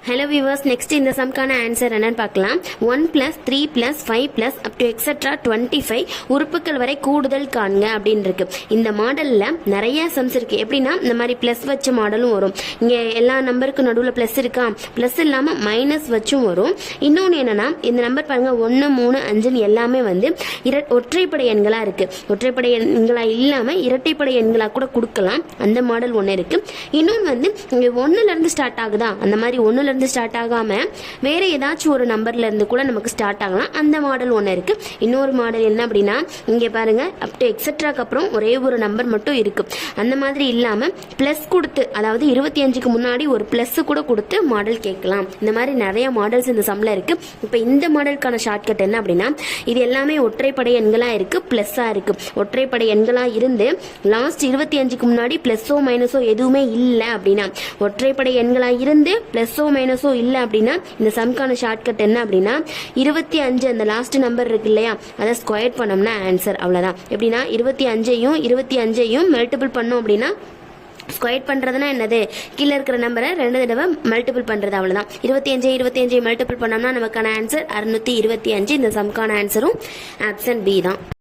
Hello viewers, next இந்த சம்க்கான answer என்னன்னு பார்க்கலாம். 1 + 3 + 5 + up to etc 25 உறுப்புகள் வரை கூடுதல் காண்க அப்படின்னு இருக்கு. இந்த மாடல்ல நிறைய சம்ஸ் இருக்கு. எப்படின்னா இந்த மாதிரி பிளஸ் வச்ச மாடலும் வரும். இங்க எல்லா நம்பருக்கு நடுவில் பிளஸ் இருக்கா, பிளஸ் இல்லாம மைனஸ் வச்சும் வரும். இன்னொன்னு என்னன்னா இந்த நம்பர் பாருங்க 1 3 5 எல்லாமே வந்து ஒற்றைப்படை எண்களா இருக்கு. ஒற்றைப்படை எண்களா இல்லாம இரட்டைப்படை எண்களா கூட கொடுக்கலாம். அந்த மாடல் ஒன்று இருக்கு. இன்னொன்று வந்து இங்க 1ல இருந்து ஸ்டார்ட் ஆகுதா, அந்த மாதிரி 1ல இருந்து ஸ்டார்ட் ஆகாம வேற ஏதாச்சும் ஒரு நம்பர்ல இருந்து கூட நமக்கு ஸ்டார்ட் ஆகலாம். அந்த மாடல் ஒன்று இருக்கு. இன்னொரு மாடல் என்ன அப்படின்னா இங்க பாருங்க அப் டு எக்ஸெட்ராக்கு அப்புறம் ஒரே ஒரு நம்பர் மட்டும் இருக்கு. அந்த மாதிரி இல்லாம பிளஸ் கொடுத்து, அதாவது 25க்கு முன்னாடி ஒரு பிளஸ் கூட கொடுத்து மாடல் கேட்கலாம். இந்த மாதிரி நிறைய மாடல்ஸ் இந்த சம்ல இருக்கு. இப்ப இந்த மாடலுக்கான ஷார்ட்கட் என்ன அப்படின்னா இது எல்லாமே ஒற்றைப்படை எண்களா இருக்கு, பிளஸ்ஸா இருக்கு. ஒற்றைப்படை எண்களா இருந்து லாஸ்ட் 25க்கு முன்னாடி பிளஸோ மைனஸோ எதுவுமே இல்லை அப்படின்னா, ஒற்றைப்படை எண்களா இருந்து பிளஸோ மைனஸோ இல்லை அப்படின்னா இந்த சம்க்கான ஷார்ட்கட் என்ன அப்படின்னா 25 அந்த லாஸ்ட் நம்பர் இருக்கு இல்லையா, அதை ஸ்கொயர் பண்ணோம்னா ஆன்சர். அவ்வளவுதான். எப்படின்னா 25ஐயும் மல்டிபிள் பண்ணோம் அப்படின்னா ஸ்கொயர் பண்றதுனா என்னது, கீழே இருக்கிற நம்பரை 2 தடவை மல்டிபிள் பண்றது. அவ்வளவுதான். 25 மல்டிபிள் பண்ணோம்னா நமக்கான ஆன்சர் 625. இந்த சம்க்கான ஆன்சரும் ஆப்ஷன் பி தான்.